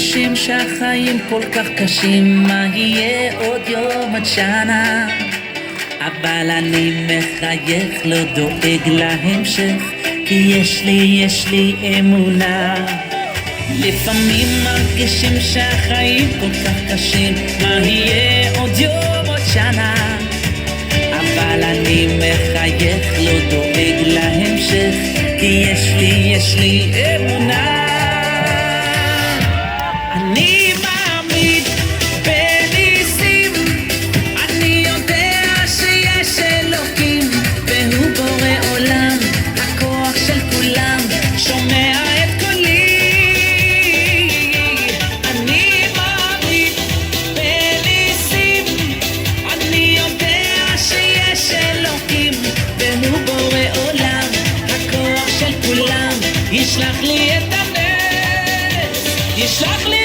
מרגישים שהחיים כל כך קשים, מה יהיה עוד יום עד שנה? אבל אני מחייך, לא דואג להמשך, כי יש לי אמונה. לפעמים מרגישים שהחיים כל כך קשים, מה יהיה עוד יום עוד שנה? אבל אני מחייך, לא דואג להמשך, כי יש לי אמונה. אני מאמין בניסים, אני יודע שיש אלוקים, והוא בורא עולם, הכוח של כולם, שומע את קולי. אני מאמין בניסים, אני יודע שיש אלוקים, והוא בורא עולם, הכוח של כולם, ישלח לי את הנס, ישלח לי